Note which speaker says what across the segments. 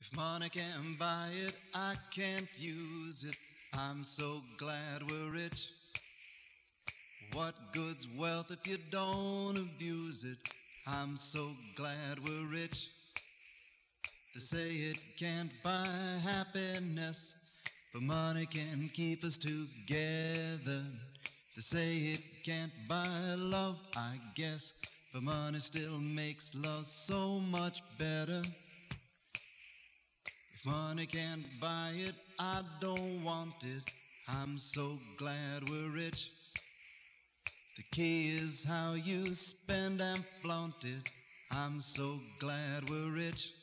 Speaker 1: If money can't buy it, I can't use it. I'm so glad we're rich. What good's wealth if you don't abuse it? I'm so glad we're rich. They say it can't buy happiness, but money can keep us together. They say it can't buy love, I guess, but money still makes love so much better. If money can't buy it, I don't want it. I'm so glad we're rich. The key is how you spend and flaunt it. I'm so glad we're rich.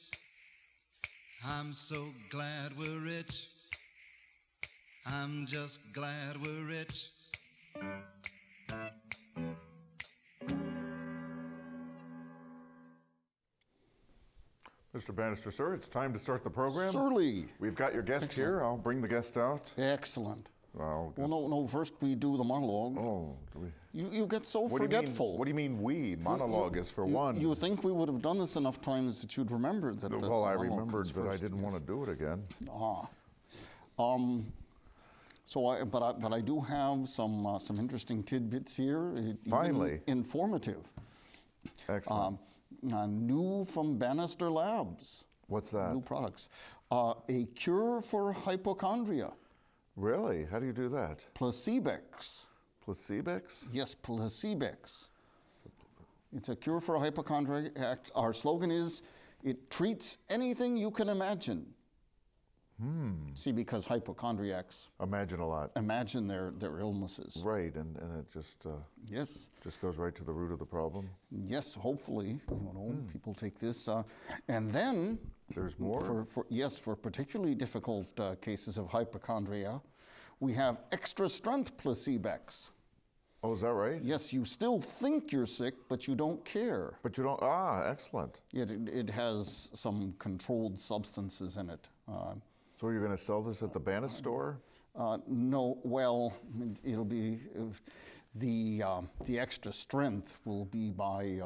Speaker 1: I'm so glad we're rich. I'm just glad we're rich.
Speaker 2: Mr. Bannister, sir, it's time to start the program.
Speaker 3: Surely.
Speaker 2: We've got your guest here. I'll bring the guest out.
Speaker 3: Excellent.
Speaker 2: Well,
Speaker 3: no, first we do the monologue.
Speaker 2: Oh, do we?
Speaker 3: You get so forgetful.
Speaker 2: What do you mean we? Monologue is for one.
Speaker 3: You think we would have done this enough times that you'd remember that?
Speaker 2: Well, I remembered that I didn't want to do it again.
Speaker 3: But I do have some interesting tidbits here.
Speaker 2: Finally.
Speaker 3: Informative.
Speaker 2: Excellent.
Speaker 3: New from Bannister Labs.
Speaker 2: What's that?
Speaker 3: New products. A cure for hypochondria.
Speaker 2: Really? How do you do that?
Speaker 3: Placebex.
Speaker 2: Placebex?
Speaker 3: Yes, Placebex. It's a cure for hypochondria. Our slogan is, it treats anything you can imagine. See, because hypochondriacs
Speaker 2: imagine a lot.
Speaker 3: Imagine their illnesses.
Speaker 2: Right, and it just
Speaker 3: yes,
Speaker 2: just goes right to the root of the problem.
Speaker 3: Yes, hopefully, people take this, and then
Speaker 2: there's more.
Speaker 3: For particularly difficult cases of hypochondria, we have extra strength Placebex.
Speaker 2: Oh, is that right?
Speaker 3: Yes, you still think you're sick, but you don't care.
Speaker 2: But you don't. Excellent.
Speaker 3: It has some controlled substances in it.
Speaker 2: So you're going to sell this at the Bannister store?
Speaker 3: No. Well, it'll be the extra strength will be by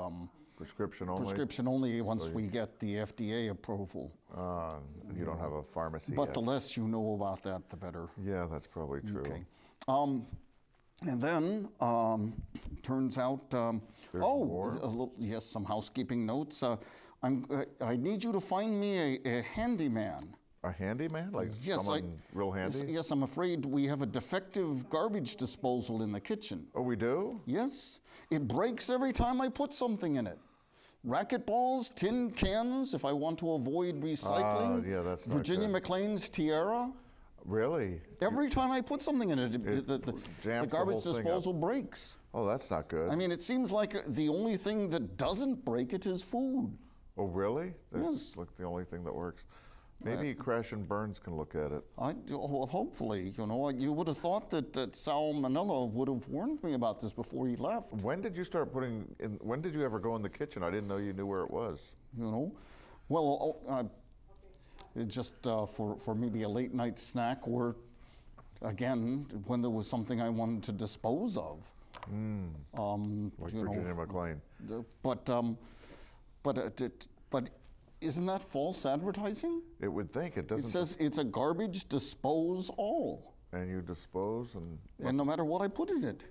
Speaker 2: prescription only.
Speaker 3: Prescription only once we get the FDA approval.
Speaker 2: You don't have a pharmacy
Speaker 3: But
Speaker 2: yet.
Speaker 3: the less you know about that, the better.
Speaker 2: Yeah, that's probably true.
Speaker 3: Okay. And then turns out, yes, some housekeeping notes. I need you to find me a handyman.
Speaker 2: A handyman? Like someone real handy?
Speaker 3: Yes, I'm afraid we have a defective garbage disposal in the kitchen.
Speaker 2: Oh, we do?
Speaker 3: Yes. It breaks every time I put something in it. Racquetballs, tin cans, if I want to avoid recycling.
Speaker 2: Yeah, that's not
Speaker 3: Virginia
Speaker 2: good.
Speaker 3: McLean's tiara.
Speaker 2: Really?
Speaker 3: Every time I put something in it, the garbage disposal breaks.
Speaker 2: Oh, that's not good.
Speaker 3: I mean, it seems like the only thing that doesn't break it is food.
Speaker 2: Oh, really? That's
Speaker 3: Yes.
Speaker 2: like the only thing that works. Maybe Crash and Burns can look at it.
Speaker 3: Well, hopefully, you would have thought that Sal Manila would have warned me about this before he left.
Speaker 2: When did you start putting in? When did you ever go in the kitchen? I didn't know you knew where it was.
Speaker 3: Well, just for maybe a late night snack, or again when there was something I wanted to dispose of.
Speaker 2: Like Virginia McLean.
Speaker 3: But isn't that false advertising?
Speaker 2: It would think it doesn't.
Speaker 3: It says it's a garbage dispose all.
Speaker 2: And you dispose and
Speaker 3: no matter what I put in it,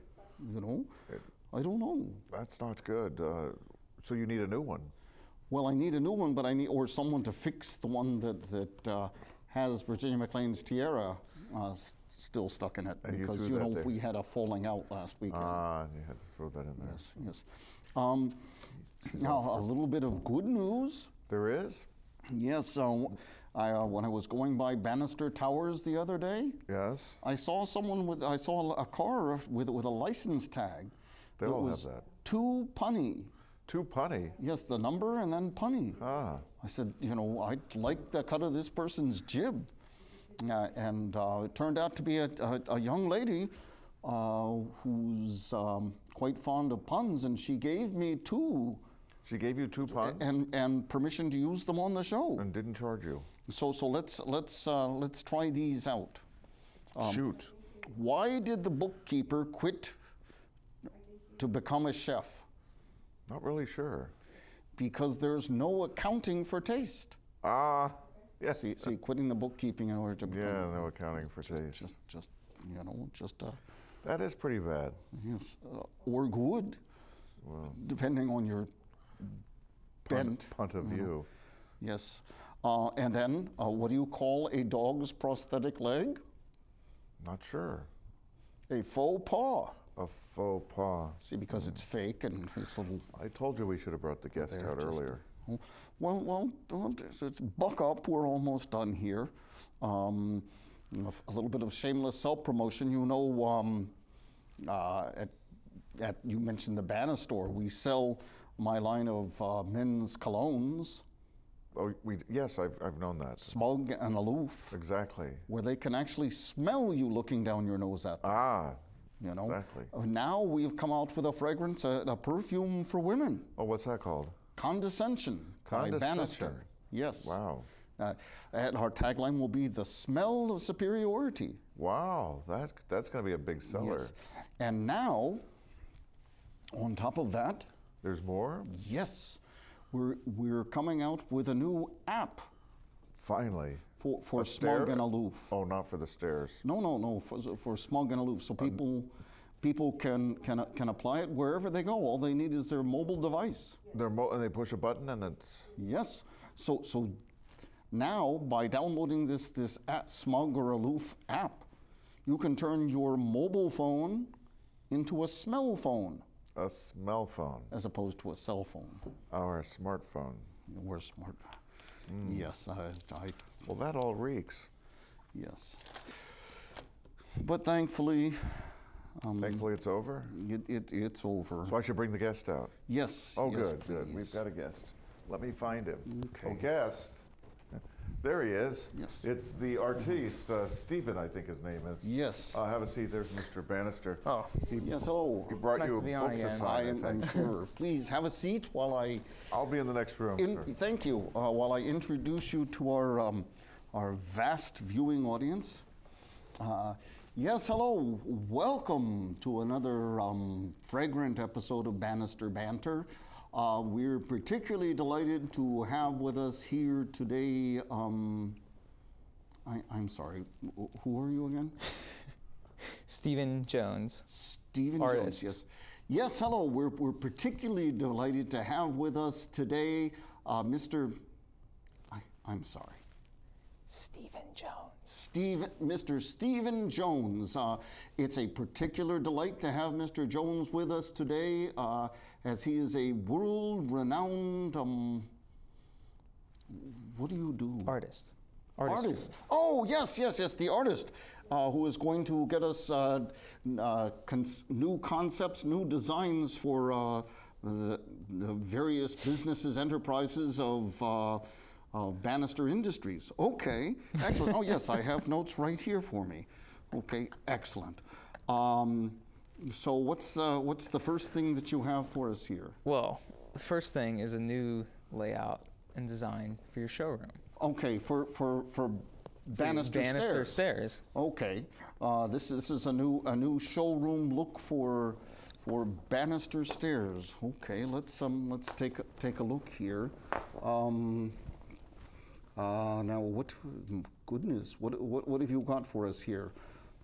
Speaker 3: I don't know.
Speaker 2: That's not good. So you need a new one.
Speaker 3: Well, I need a new one, but I need someone to fix the one that has Virginia McLean's tiara still stuck in it,
Speaker 2: and
Speaker 3: because we had a falling out last weekend.
Speaker 2: You had to throw that in there.
Speaker 3: Yes. Now a little bit of good news.
Speaker 2: There is?
Speaker 3: Yes. When I was going by Bannister Towers the other day,
Speaker 2: yes,
Speaker 3: I saw a car with a license tag.
Speaker 2: They all have that.
Speaker 3: 2 punny.
Speaker 2: 2 punny?
Speaker 3: Yes, the number and then punny.
Speaker 2: I
Speaker 3: said, I'd like the cut of this person's jib. And it turned out to be a young lady who's quite fond of puns, and she gave me 2.
Speaker 2: She gave you 2 puns?
Speaker 3: And permission to use them on the show.
Speaker 2: And didn't charge you.
Speaker 3: So let's try these out.
Speaker 2: Shoot.
Speaker 3: Why did the bookkeeper quit to become a chef?
Speaker 2: Not really sure.
Speaker 3: Because there's no accounting for taste.
Speaker 2: Yeah.
Speaker 3: See, quitting the bookkeeping in order to become.
Speaker 2: Yeah, no accounting for taste.
Speaker 3: Just
Speaker 2: That is pretty bad.
Speaker 3: yes, or good, depending on your bent.
Speaker 2: Punt of view.
Speaker 3: Yes. And then, what do you call a dog's prosthetic leg?
Speaker 2: Not sure.
Speaker 3: A faux paw.
Speaker 2: A faux paw.
Speaker 3: See, because it's fake and his little.
Speaker 2: I told you we should have brought the guest
Speaker 3: They're
Speaker 2: out
Speaker 3: just-
Speaker 2: earlier.
Speaker 3: Well, buck up. We're almost done here. A little bit of shameless self-promotion. You know, you mentioned the Bannister. We sell my line of men's colognes,
Speaker 2: Oh, yes, I've known that.
Speaker 3: Smug and Aloof,
Speaker 2: Exactly.
Speaker 3: where they can actually smell you looking down your nose at them.
Speaker 2: Ah,
Speaker 3: You know.
Speaker 2: exactly.
Speaker 3: Now we've come out with a fragrance, a perfume for women.
Speaker 2: Oh, what's that called?
Speaker 3: Condescension by Bannister. Yes.
Speaker 2: Wow.
Speaker 3: And our tagline will be the smell of superiority.
Speaker 2: Wow, that's going to be a big seller.
Speaker 3: Yes. And now, on top of that,
Speaker 2: There's more?
Speaker 3: yes, we're coming out with a new app
Speaker 2: Finally.
Speaker 3: for
Speaker 2: A
Speaker 3: Smug
Speaker 2: stair?
Speaker 3: and Aloof.
Speaker 2: Oh, not for the stairs.
Speaker 3: No, for Smug and Aloof. So people can apply it wherever they go. All they need is their mobile device.
Speaker 2: And they push a button and it's...
Speaker 3: Yes. So now, by downloading this Smug or Aloof app, you can turn your mobile phone into a smell phone
Speaker 2: A smell phone.
Speaker 3: as opposed to a cell phone.
Speaker 2: Or a smartphone.
Speaker 3: We're smart. Yes, I
Speaker 2: Well, that all reeks.
Speaker 3: yes. But thankfully,
Speaker 2: Thankfully it's over.
Speaker 3: it's over.
Speaker 2: So I should bring the guest out.
Speaker 3: Yes.
Speaker 2: Oh,
Speaker 3: yes,
Speaker 2: good.
Speaker 3: please.
Speaker 2: We've got a guest. Let me find him.
Speaker 3: Okay.
Speaker 2: Oh, guest. There he is.
Speaker 3: Yes.
Speaker 2: It's the artiste, Stephen, I think his name is.
Speaker 3: Yes.
Speaker 2: Have a seat. There's Mr. Bannister.
Speaker 4: Oh,
Speaker 3: Yes. Hello.
Speaker 2: He brought
Speaker 4: Nice
Speaker 2: you
Speaker 4: to
Speaker 2: a
Speaker 4: be
Speaker 2: book
Speaker 4: on
Speaker 2: to
Speaker 4: again.
Speaker 2: sign.
Speaker 3: I'm sure. Please have a seat while I.
Speaker 2: I'll be in the next room. sir.
Speaker 3: Thank you. While I introduce you to our vast viewing audience. Yes, hello. Welcome to another fragrant episode of Bannister Banter. We're particularly delighted to have with us here today. I'm sorry. Who are you again?
Speaker 4: Stephen Jones.
Speaker 3: Stephen
Speaker 4: Artist.
Speaker 3: Jones. Yes. Yes. Hello. We're particularly delighted to have with us today, Mr. I'm sorry.
Speaker 4: Stephen Jones.
Speaker 3: Mr. Stephen Jones. It's a particular delight to have Mr. Jones with us today, as he is a world-renowned. What do you do?
Speaker 4: Artist.
Speaker 3: Artist. Oh, yes, the artist who is going to get us new concepts, new designs for the various businesses, enterprises of Bannister Industries. Okay, excellent. Oh, yes, I have notes right here for me. Okay, excellent. So what's the first thing that you have for us here?
Speaker 4: Well, the first thing is a new layout and design for your showroom.
Speaker 3: Okay, for Bannister
Speaker 4: Stairs.
Speaker 3: Okay, this is a new showroom look for Bannister Stairs. Okay, let's take a look here. Now, what have you got for us here?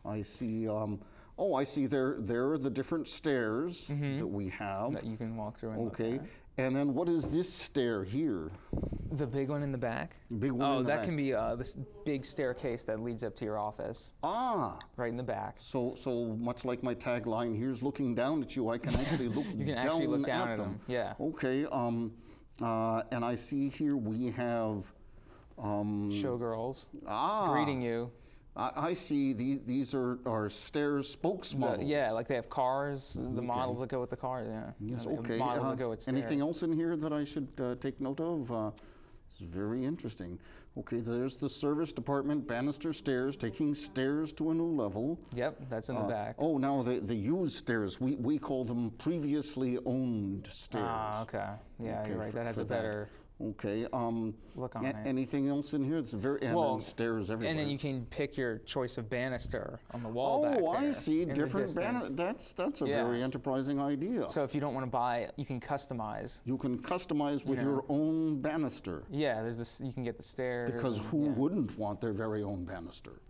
Speaker 3: I see. I see. There are the different stairs that we have.
Speaker 4: That you can walk through and look
Speaker 3: Okay,
Speaker 4: at.
Speaker 3: and then what is this stair here?
Speaker 4: The big one in the back?
Speaker 3: Big one in the
Speaker 4: that
Speaker 3: back.
Speaker 4: can be this big staircase that leads up to your office,
Speaker 3: Ah,
Speaker 4: right in the back.
Speaker 3: so much like my tagline, here's looking down at you. I can actually look.
Speaker 4: You can actually look down at them. Yeah.
Speaker 3: Okay. And I see here we have.
Speaker 4: Showgirls
Speaker 3: Ah,
Speaker 4: greeting you.
Speaker 3: I see. These are stairs spokesmodels.
Speaker 4: Yeah, like they have cars, the models that go with the cars. Yeah.
Speaker 3: Yes.
Speaker 4: They have
Speaker 3: Okay.
Speaker 4: Models that go with stairs.
Speaker 3: Anything else in here that I should take note of? It's very interesting. Okay. There's the service department, Bannister Stairs, taking stairs to a new level.
Speaker 4: Yep, that's in the back.
Speaker 3: Oh, now the used stairs. We call them previously owned stairs.
Speaker 4: Ah, okay. Yeah,
Speaker 3: Okay,
Speaker 4: you're right.
Speaker 3: for-
Speaker 4: That has
Speaker 3: for
Speaker 4: a better
Speaker 3: Okay.
Speaker 4: Look on it.
Speaker 3: Anything else in here? It's very and then stairs everywhere.
Speaker 4: And then you can pick your choice of banister on the wall back there.
Speaker 3: Oh, I see.
Speaker 4: in the
Speaker 3: Different
Speaker 4: distance.
Speaker 3: That's a very enterprising idea.
Speaker 4: So if you don't want to buy, you can customize.
Speaker 3: You can customize with your own banister.
Speaker 4: Yeah, there's this. You can get the stairs.
Speaker 3: Because
Speaker 4: and-
Speaker 3: who wouldn't want their very own banister?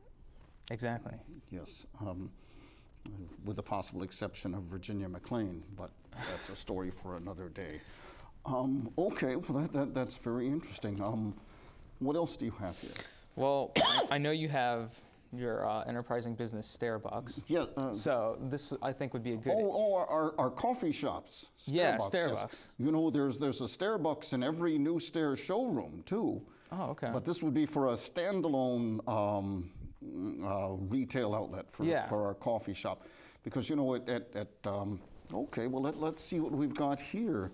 Speaker 4: Exactly.
Speaker 3: Yes. With the possible exception of Virginia McLean, but that's a story for another day. Okay, well that's very interesting. What else do you have here?
Speaker 4: Well, I know you have your enterprising business Starbucks.
Speaker 3: Yeah.
Speaker 4: So this, I think, would be a good.
Speaker 3: Our coffee shops. Starbucks,
Speaker 4: Yeah,
Speaker 3: yes.
Speaker 4: Starbucks.
Speaker 3: You know, there's a Starbucks in every new Stair showroom too.
Speaker 4: Oh, okay.
Speaker 3: But this would be for a standalone retail outlet for our coffee shop, because you know okay, well let's see what we've got here.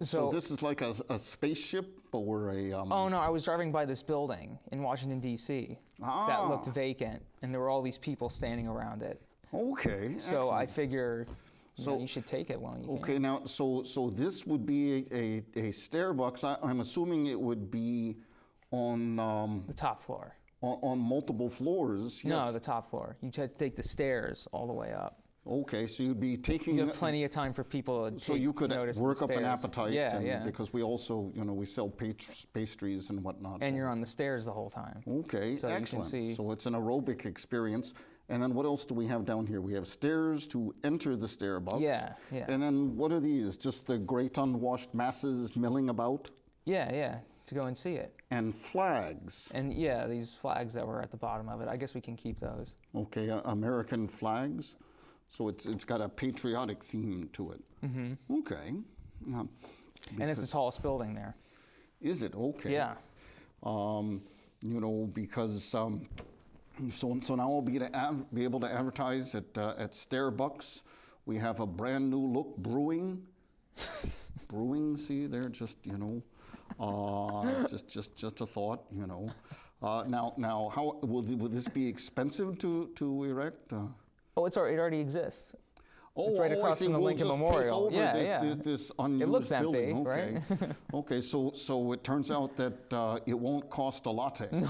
Speaker 3: So this is like a spaceship or a.
Speaker 4: Oh no! I was driving by this building in Washington D.C. that looked vacant, and there were all these people standing around it.
Speaker 3: Okay.
Speaker 4: So
Speaker 3: excellent.
Speaker 4: I figure you should take it while you can.
Speaker 3: Okay, now so this would be a Starbucks. I'm assuming it would be on
Speaker 4: The top floor.
Speaker 3: on multiple floors. Yes.
Speaker 4: No, the top floor. You have to take the stairs all the way up.
Speaker 3: Okay, so you'd be taking.
Speaker 4: You have plenty of time for people to
Speaker 3: So you could
Speaker 4: notice
Speaker 3: work
Speaker 4: the
Speaker 3: up an
Speaker 4: stairs.
Speaker 3: appetite.
Speaker 4: Yeah,
Speaker 3: and
Speaker 4: yeah.
Speaker 3: Because we also, we sell pastries and whatnot.
Speaker 4: And you're on the stairs the whole time.
Speaker 3: Okay,
Speaker 4: So you can
Speaker 3: excellent.
Speaker 4: see-
Speaker 3: So it's an aerobic experience. And then what else do we have down here? We have stairs to enter the Starbucks.
Speaker 4: Yeah, yeah.
Speaker 3: And then what are these? Just the great unwashed masses milling about?
Speaker 4: Yeah, to go and see it.
Speaker 3: And flags.
Speaker 4: And yeah, these flags that were at the bottom of it, I guess we can keep those.
Speaker 3: Okay, American flags. So it's got a patriotic theme to it. Mm-hmm. Okay.
Speaker 4: And it's the tallest building there.
Speaker 3: Is it? Okay.
Speaker 4: Yeah.
Speaker 3: Because so now I'll be able to advertise at Starbucks. We have a brand new look brewing. Brewing, see there, just just a thought, Now, how will this be expensive to erect?
Speaker 4: Oh, it already exists.
Speaker 3: Oh,
Speaker 4: It's right across
Speaker 3: I see.
Speaker 4: from the
Speaker 3: We'll
Speaker 4: Lincoln
Speaker 3: just
Speaker 4: Memorial.
Speaker 3: Take over
Speaker 4: Yeah,
Speaker 3: this unused
Speaker 4: It looks
Speaker 3: building.
Speaker 4: empty,
Speaker 3: Okay.
Speaker 4: right?
Speaker 3: Okay, so it turns out that it won't cost a latte.
Speaker 4: No,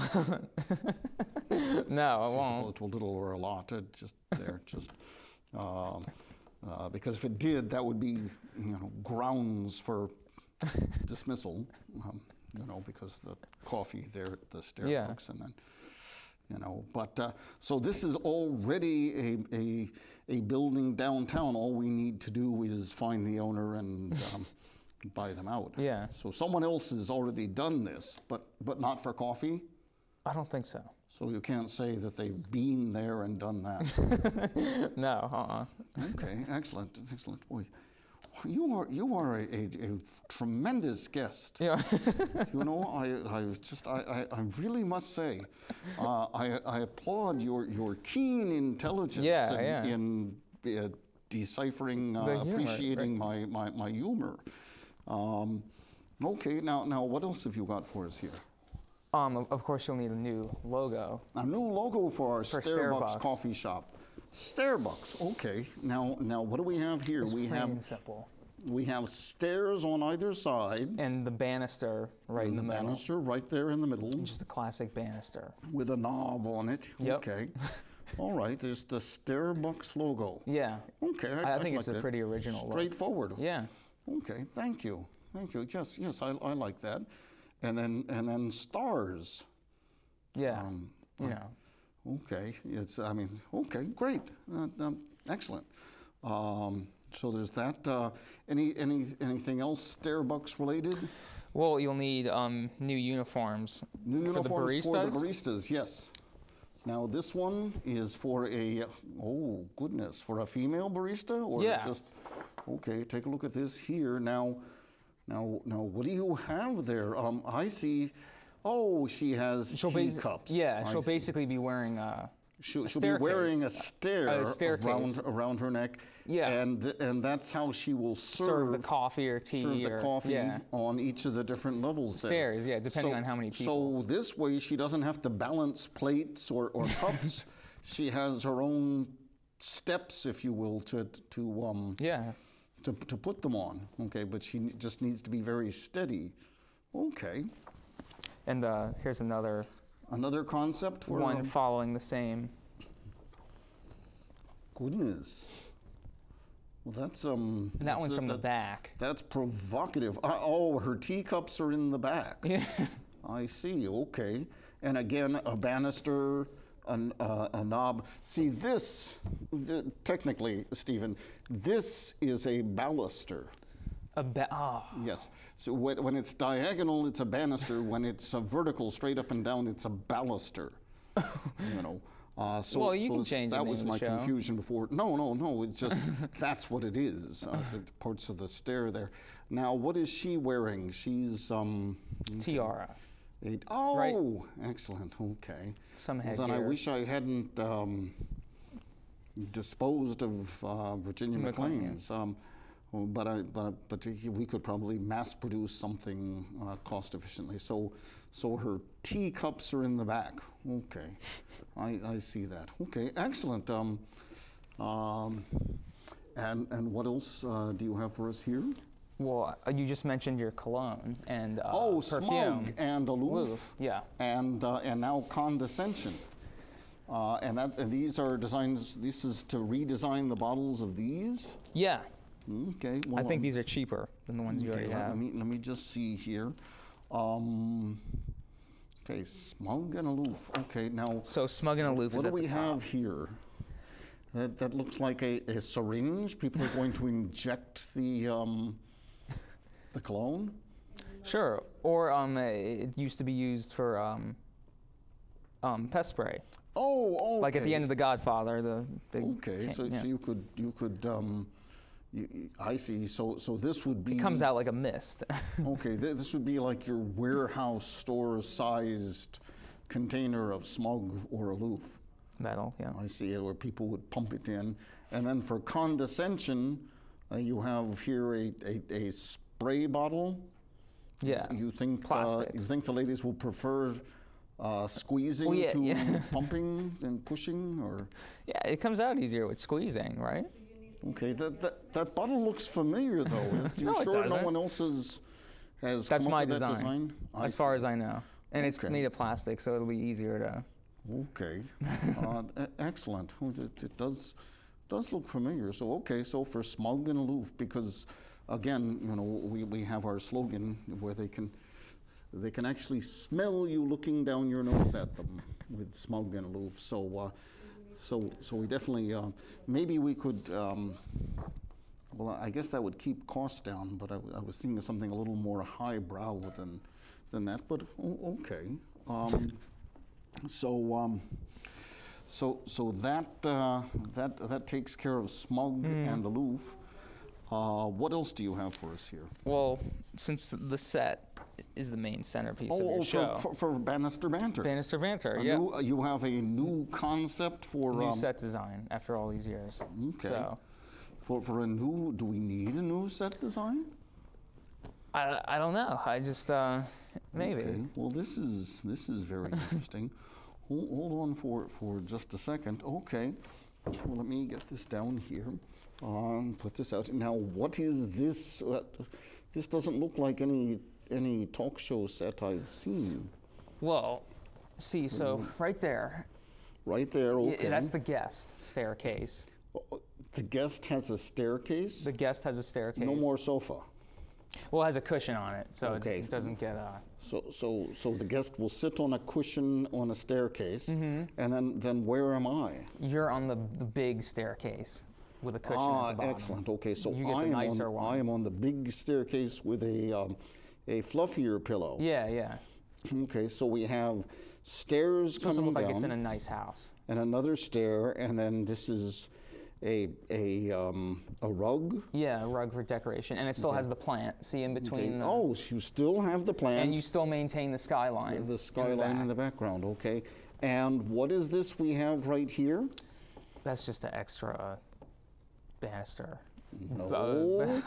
Speaker 4: it won't.
Speaker 3: It's a little or a lot. Because if it did, that would be grounds for dismissal. Because the coffee there at the Starbucks, and then. But so this is already a building downtown. All we need to do is find the owner and buy them out.
Speaker 4: Yeah.
Speaker 3: So someone else has already done this, but not for coffee.
Speaker 4: I don't think so.
Speaker 3: So you can't say that they've been there and done that.
Speaker 4: No,
Speaker 3: Okay, excellent. Boy, you are a tremendous guest.
Speaker 4: Yeah.
Speaker 3: I really must say, I applaud your keen intelligence in deciphering, appreciating my humor. Okay, now what else have you got for us here?
Speaker 4: Of course, you'll need a new logo.
Speaker 3: A new logo for our
Speaker 4: Starbucks.
Speaker 3: coffee shop. Starbucks. Okay. Now what do we have here?
Speaker 4: It's plain and simple.
Speaker 3: We have stairs on either side.
Speaker 4: And the banister right in the middle.
Speaker 3: Banister right there in the middle.
Speaker 4: Just a classic banister.
Speaker 3: With a knob on it.
Speaker 4: Yep.
Speaker 3: Okay. All right. There's the Starbucks logo.
Speaker 4: Yeah.
Speaker 3: Okay.
Speaker 4: I think it's
Speaker 3: like
Speaker 4: a
Speaker 3: that.
Speaker 4: pretty original look.
Speaker 3: Straightforward.
Speaker 4: Yeah.
Speaker 3: Okay. Thank you. Yes. I like that. And then stars.
Speaker 4: Yeah.
Speaker 3: Okay. Okay. Great. Excellent. So there's that. Anything else Starbucks related?
Speaker 4: Well, you'll need new uniforms.
Speaker 3: New uniforms
Speaker 4: for the baristas.
Speaker 3: For the baristas, yes. Now this one is for for a female barista, or just okay. Take a look at this here. Now, what do you have there? I see. Oh, she has teacups.
Speaker 4: Yeah, she'll basically be wearing
Speaker 3: She'll be wearing a
Speaker 4: staircase
Speaker 3: around her neck.
Speaker 4: Yeah.
Speaker 3: And that's how she will serve
Speaker 4: the coffee or tea.
Speaker 3: Serve the coffee on each of the different levels
Speaker 4: stairs,
Speaker 3: there.
Speaker 4: depending on how many people.
Speaker 3: So this way she doesn't have to balance plates or cups. She has her own steps, if you will, to put them on. Okay, but she just needs to be very steady. Okay.
Speaker 4: And here's another
Speaker 3: concept for
Speaker 4: one following the same.
Speaker 3: Goodness. Well, that's
Speaker 4: And that one's from the back.
Speaker 3: That's provocative. Oh, her teacups are in the back.
Speaker 4: Yeah.
Speaker 3: I see. Okay. And again, a banister, a knob. See, technically, Stephen, this is a baluster. Yes. So when it's diagonal, it's a banister. When it's vertical, straight up and down, it's a baluster. You know.
Speaker 4: Well, you can change the
Speaker 3: that
Speaker 4: name
Speaker 3: was
Speaker 4: of the
Speaker 3: my
Speaker 4: show.
Speaker 3: confusion before. No. It's just that's what it is. The parts of the stair there. Now, what is she wearing? She's
Speaker 4: Tiara.
Speaker 3: Oh,
Speaker 4: right?
Speaker 3: Excellent. Okay.
Speaker 4: Some headgear.
Speaker 3: Then I wish I hadn't disposed of Virginia McLean's. But we could probably mass produce something cost efficiently. So her teacups are in the back. Okay, I see that. Okay, excellent. And what else do you have for us here?
Speaker 4: Well, you just mentioned your cologne and perfume.
Speaker 3: Smug and aloof.
Speaker 4: Yeah.
Speaker 3: And now condescension. And these are designs. This is to redesign the bottles of these.
Speaker 4: Yeah.
Speaker 3: Okay. Well,
Speaker 4: I think these are cheaper than the ones you already have.
Speaker 3: Let me just see here. Okay, smug and aloof. Okay, now.
Speaker 4: So smug and aloof is at the top.
Speaker 3: What do we have here? That looks like a syringe. People are going to inject the cologne.
Speaker 4: Sure. Or it used to be used for pest spray.
Speaker 3: Oh, okay.
Speaker 4: Like at the end of The Godfather, the big.
Speaker 3: Okay, so you could. I see. So this would be.
Speaker 4: It comes out like a mist.
Speaker 3: Okay, this would be like your warehouse store-sized container of smug or aloof.
Speaker 4: Metal, yeah.
Speaker 3: I see, where people would pump it in, and then for condescension, you have here a spray bottle.
Speaker 4: Yeah.
Speaker 3: You think
Speaker 4: plastic?
Speaker 3: You think the ladies will prefer squeezing to pumping and pushing, or?
Speaker 4: Yeah, it comes out easier with squeezing, right?
Speaker 3: Okay, that bottle looks familiar though.
Speaker 4: No, it
Speaker 3: sure
Speaker 4: doesn't.
Speaker 3: No one else has
Speaker 4: That's
Speaker 3: come
Speaker 4: my
Speaker 3: up with that
Speaker 4: design.
Speaker 3: design?
Speaker 4: As far as I know. And it's made of plastic, so it'll be easier to.
Speaker 3: Okay, excellent. It does look familiar. So okay, so for smug and aloof, because again, we have our slogan where they can actually smell you looking down your nose at them with smug and aloof. So we definitely maybe we could. Well, I guess that would keep costs down, but I was thinking of something a little more highbrow than that. But okay. So that takes care of smug and aloof. What else do you have for us here?
Speaker 4: Well, since the set is the main centerpiece of your show.
Speaker 3: For Bannister Banter.
Speaker 4: Bannister Banter, yeah.
Speaker 3: You have a new concept for...
Speaker 4: New set design after all these years.
Speaker 3: Okay.
Speaker 4: So.
Speaker 3: For a new... Do we need a new set design?
Speaker 4: I don't know. I just... maybe.
Speaker 3: Okay. Well, this is very interesting. Hold on for just a second. Okay. Well, let me get this down here. Put this out. Now, what is this? This doesn't look like any talk show set I've seen.
Speaker 4: Well, see, so right there.
Speaker 3: Right there, okay.
Speaker 4: That's the guest staircase.
Speaker 3: The guest has a staircase?
Speaker 4: The guest has a staircase.
Speaker 3: No more sofa?
Speaker 4: Well, it has a cushion on it, so
Speaker 3: okay.
Speaker 4: It doesn't get...
Speaker 3: So the guest will sit on a cushion on a staircase, and then where am I?
Speaker 4: You're on the big staircase with a cushion at the bottom.
Speaker 3: Excellent. Okay, so
Speaker 4: you get the nicer one.
Speaker 3: I am on the big staircase with a fluffier pillow.
Speaker 4: Yeah.
Speaker 3: Okay, so we have stairs coming down.
Speaker 4: It looks like it's in a nice house.
Speaker 3: And another stair, and then this is a rug.
Speaker 4: Yeah, a rug for decoration, and it still has the plant. See in between.
Speaker 3: Okay. You still have the plant.
Speaker 4: And you still maintain the skyline.
Speaker 3: The skyline in the background. Okay. And what is this we have right here?
Speaker 4: That's just an extra banister.
Speaker 3: No.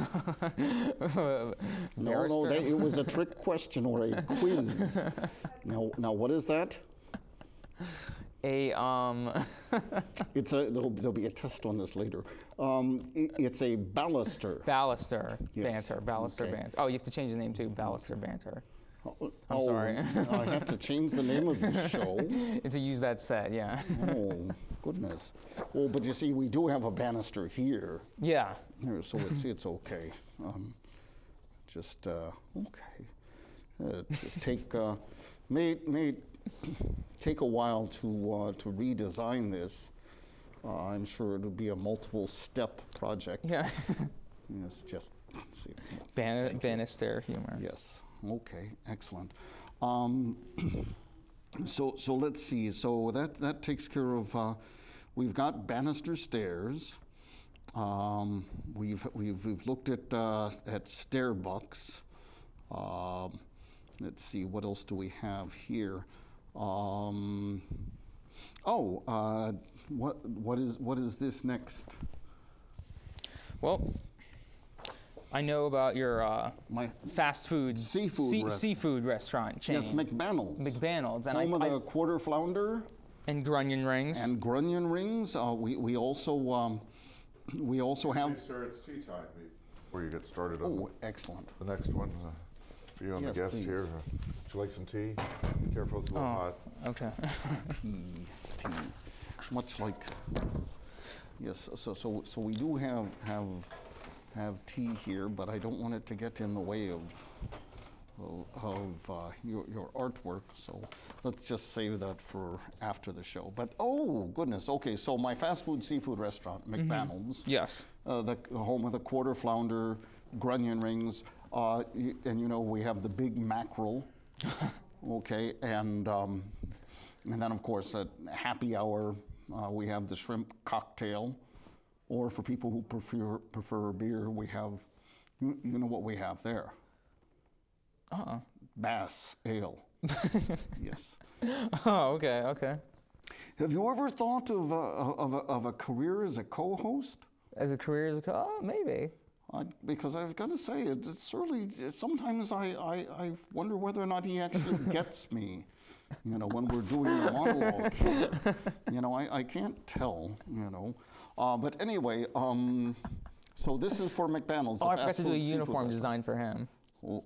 Speaker 3: No, it was a trick question or a quiz. Now what is that? It's a there'll be a test on this later. It's a baluster.
Speaker 4: Baluster
Speaker 3: Yes.
Speaker 4: banter. Baluster
Speaker 3: Okay.
Speaker 4: banter. Oh, you have to change the name to Baluster banter. I'm
Speaker 3: Oh,
Speaker 4: sorry.
Speaker 3: I have to change the name of the show.
Speaker 4: To use that set, yeah.
Speaker 3: Oh, goodness. Well, but you see, we do have a banister here.
Speaker 4: Yeah.
Speaker 3: Here, so it's okay. Okay. May take a while to redesign this. I'm sure it'll be a multiple-step project.
Speaker 4: Yeah.
Speaker 3: Yes, just see.
Speaker 4: Bannister humor.
Speaker 3: Yes. Okay. Excellent. So let's see. So that takes care of. We've got banister stairs. We've looked at stair bucks. Let's see. What else do we have here? What is this next?
Speaker 4: Well, I know about your
Speaker 3: My
Speaker 4: fast food seafood restaurant chain.
Speaker 3: yes, McBannel's.
Speaker 4: McDonald's, and
Speaker 3: Home of the quarter flounder
Speaker 4: and grunion rings.
Speaker 3: and grunion rings. We also have.
Speaker 2: Hey, sir, it's tea time before you get started on
Speaker 3: Oh, excellent.
Speaker 2: the next one. For you and
Speaker 3: Yes,
Speaker 2: the guest
Speaker 3: please.
Speaker 2: here. Would you like some tea? Be careful, it's a little hot.
Speaker 4: Okay.
Speaker 3: Tea. Much like. Yes. So we do have tea here, but I don't want it to get in the way of your artwork. So let's just save that for after the show. But oh goodness, okay. So my fast food seafood restaurant, McDonald's,
Speaker 4: Yes.
Speaker 3: the home of the quarter flounder, grunion rings, and you know we have the big mackerel, okay, and then of course at happy hour we have the shrimp cocktail. Or for people who prefer beer, we have, you know what we have there? Bass ale. Yes.
Speaker 4: Oh, okay.
Speaker 3: Have you ever thought of a career as a co-host?
Speaker 4: As a career, maybe.
Speaker 3: Because I've got to say, it's certainly sometimes I wonder whether or not he actually gets me. You know, when we're doing a monologue here. You know, I can't tell. You know. But anyway, so this is for McDonald's.
Speaker 4: Oh, I forgot to do a uniform design for him.
Speaker 3: Do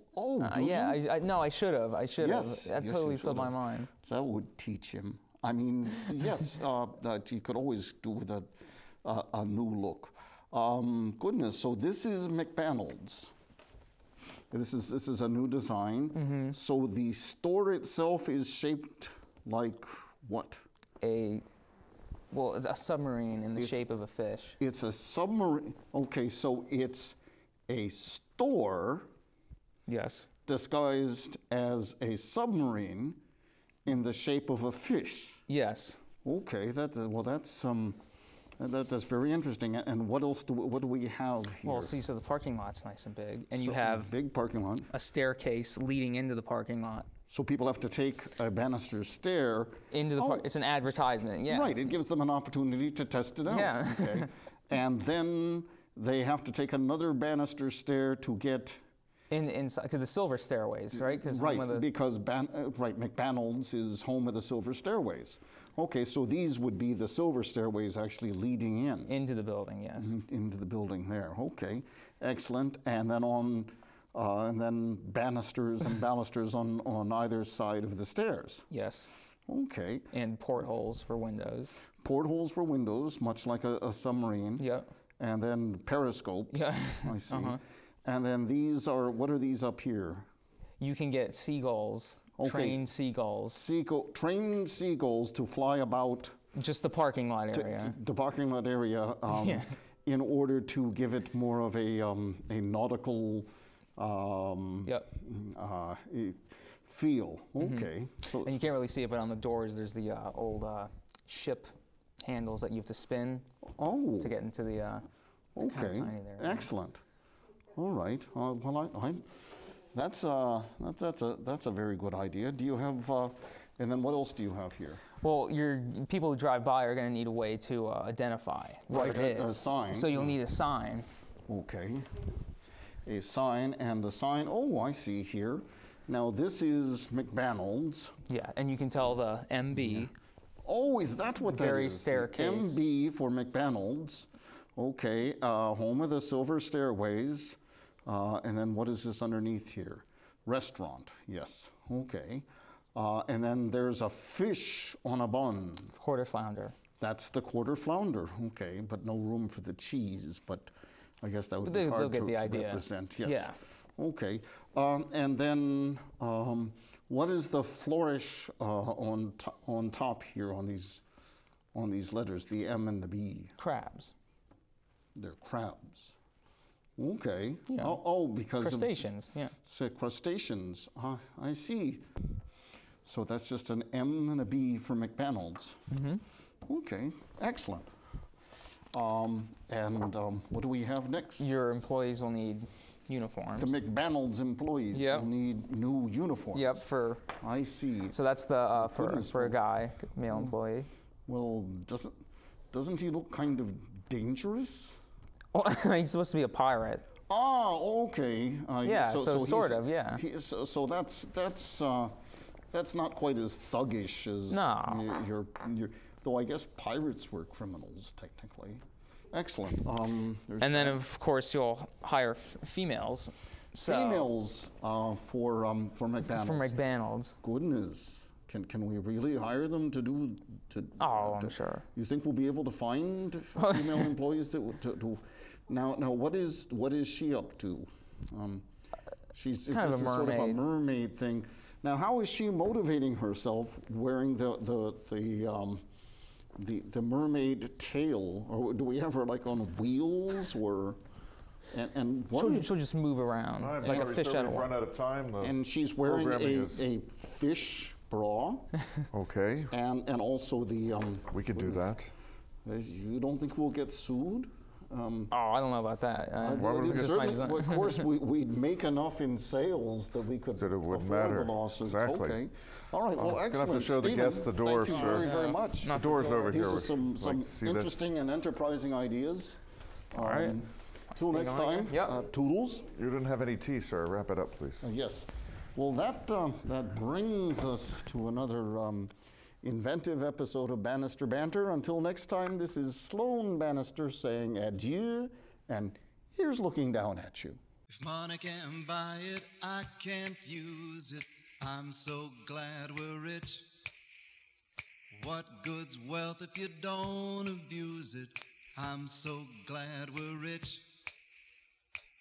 Speaker 4: yeah,
Speaker 3: you?
Speaker 4: I should have.
Speaker 3: Yes,
Speaker 4: That
Speaker 3: yes,
Speaker 4: totally
Speaker 3: you
Speaker 4: slipped my
Speaker 3: should have.
Speaker 4: mind.
Speaker 3: That would teach him. I mean, yes, that you could always do with a new look. Goodness, so this is McDonald's. This is a new design.
Speaker 4: Mm-hmm.
Speaker 3: So the store itself is shaped like what?
Speaker 4: Well, it's a submarine in the shape of a fish.
Speaker 3: It's a submarine. Okay, so it's a store
Speaker 4: Yes.
Speaker 3: disguised as a submarine in the shape of a fish.
Speaker 4: Yes.
Speaker 3: Okay, that's very interesting. And what else what do we have here?
Speaker 4: Well, see, so the parking lot's nice and big, and you
Speaker 3: So,
Speaker 4: have
Speaker 3: big parking lot.
Speaker 4: a staircase leading into the parking lot.
Speaker 3: So people have to take a banister stair
Speaker 4: Into the it's an advertisement, yeah.
Speaker 3: Right, it gives them an opportunity to test it out.
Speaker 4: Yeah.
Speaker 3: Okay. And then they have to take another banister stair to get
Speaker 4: Inside to the silver stairways, right?
Speaker 3: right, because McDonald's is home of the silver stairways. Okay, so these would be the silver stairways actually leading in.
Speaker 4: Into the building, yes.
Speaker 3: Into the building there. Okay, excellent. And then and then banisters and balusters on either side of the stairs.
Speaker 4: Yes.
Speaker 3: Okay.
Speaker 4: And portholes for windows.
Speaker 3: Portholes for windows, much like a submarine.
Speaker 4: Yep.
Speaker 3: And then periscopes.
Speaker 4: Yeah.
Speaker 3: I see. And then what are these up here?
Speaker 4: You can get seagulls,
Speaker 3: Okay.
Speaker 4: trained seagulls.
Speaker 3: Trained seagulls to fly about
Speaker 4: Just the parking lot area.
Speaker 3: the parking lot area
Speaker 4: Yeah.
Speaker 3: in order to give it more of a nautical
Speaker 4: Yep.
Speaker 3: feel. Okay. So
Speaker 4: And you can't really see it, but on the doors there's the old ship handles that you have to spin to get into the.
Speaker 3: okay.
Speaker 4: Kind of tiny there.
Speaker 3: Excellent. All right. Well, that's a very good idea. Do you have? And then what else do you have here?
Speaker 4: Well, people who drive by are going to need a way to identify what
Speaker 3: Right,
Speaker 4: it
Speaker 3: a
Speaker 4: is.
Speaker 3: sign.
Speaker 4: So you'll need a sign.
Speaker 3: Okay. A sign, and the sign. Oh, I see here. Now this is McDonald's.
Speaker 4: Yeah, and you can tell the MB.
Speaker 3: Oh, is that what that is?
Speaker 4: Very staircase.
Speaker 3: MB for McDonald's. Okay, home of the silver stairways. And then what is this underneath here? Restaurant, yes, okay. And then there's a fish on a bun.
Speaker 4: Quarter flounder.
Speaker 3: That's the quarter flounder, okay, but no room for the cheese, but I guess that would be
Speaker 4: They'll
Speaker 3: hard
Speaker 4: get
Speaker 3: to
Speaker 4: the idea.
Speaker 3: represent, yes.
Speaker 4: Yeah.
Speaker 3: Okay, and then what is the flourish on top here on these letters, the M and the B?
Speaker 4: Crabs.
Speaker 3: They're crabs. Okay.
Speaker 4: Yeah.
Speaker 3: Oh, because
Speaker 4: Crustaceans, yeah.
Speaker 3: So crustaceans. I see. So that's just an M and a B for McDonald's. Mm-hmm. Okay, excellent. What do we have next?
Speaker 4: Your employees will need uniforms.
Speaker 3: The McDonald's employees will need new uniforms.
Speaker 4: Yep, for.
Speaker 3: I see.
Speaker 4: So that's the for a guy, male employee.
Speaker 3: Well, doesn't he look kind of dangerous?
Speaker 4: Well, he's supposed to be a pirate.
Speaker 3: Oh, okay.
Speaker 4: Yeah, so sort of, yeah.
Speaker 3: So that's not quite as thuggish as
Speaker 4: No.
Speaker 3: though I guess pirates were criminals technically. Excellent.
Speaker 4: And then of course you'll hire females. So
Speaker 3: Females for McDonald's.
Speaker 4: from McDonald's.
Speaker 3: Goodness, can we really hire them to do?
Speaker 4: I'm sure.
Speaker 3: You think we'll be able to find female employees to Now, what is she up to? She's
Speaker 4: kind of a
Speaker 3: sort of a
Speaker 4: mermaid.
Speaker 3: mermaid thing. Now, how is she motivating herself wearing the mermaid tail? Or do we have her like on wheels or? And what
Speaker 4: She'll just move around
Speaker 2: I'm
Speaker 4: like a
Speaker 2: sorry,
Speaker 4: fish
Speaker 2: sir,
Speaker 4: out of
Speaker 2: we've run
Speaker 4: water.
Speaker 2: out of time. The
Speaker 3: and she's wearing
Speaker 2: programming is-
Speaker 3: a fish bra,
Speaker 2: Okay,
Speaker 3: and also the.
Speaker 2: we can do that.
Speaker 3: You don't think we'll get sued?
Speaker 4: I don't know about that.
Speaker 2: Why would we get
Speaker 3: Certainly,
Speaker 4: sued?
Speaker 3: well, of course, we'd make enough in sales that we could
Speaker 2: That it wouldn't
Speaker 3: afford
Speaker 2: matter.
Speaker 3: the lawsuit.
Speaker 2: Exactly.
Speaker 3: Okay. All right. Well,
Speaker 2: Gonna have to
Speaker 3: excellent.
Speaker 2: show the
Speaker 3: Stephen,
Speaker 2: guests the door,
Speaker 3: thank you
Speaker 2: sir.
Speaker 3: very, very much.
Speaker 2: The door's over
Speaker 3: These
Speaker 2: here.
Speaker 3: are some
Speaker 2: Would like to see that.
Speaker 3: interesting and enterprising ideas.
Speaker 4: All right.
Speaker 3: Till next
Speaker 4: going
Speaker 3: time.
Speaker 4: again? Yep.
Speaker 3: Toodles.
Speaker 2: You didn't have any tea, sir. Wrap it up, please.
Speaker 3: Yes. Well, that brings us to another inventive episode of Bannister Banter. Until next time, this is Sloan Bannister saying adieu, and here's looking down at you.
Speaker 1: If money can't buy it, I can't use it. I'm so glad we're rich. What good's wealth if you don't abuse it? I'm so glad we're rich.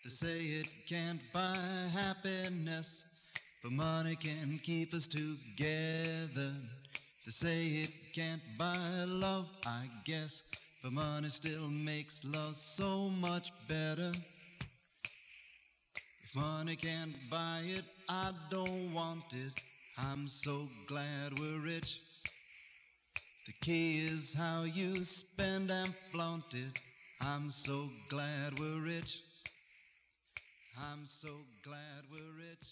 Speaker 1: They say it can't buy happiness, but money can keep us together. They say it can't buy love, I guess, but money still makes love so much better. If money can't buy it, I don't want it. I'm so glad we're rich. The key is how you spend and flaunt it. I'm so glad we're rich. I'm so glad we're rich.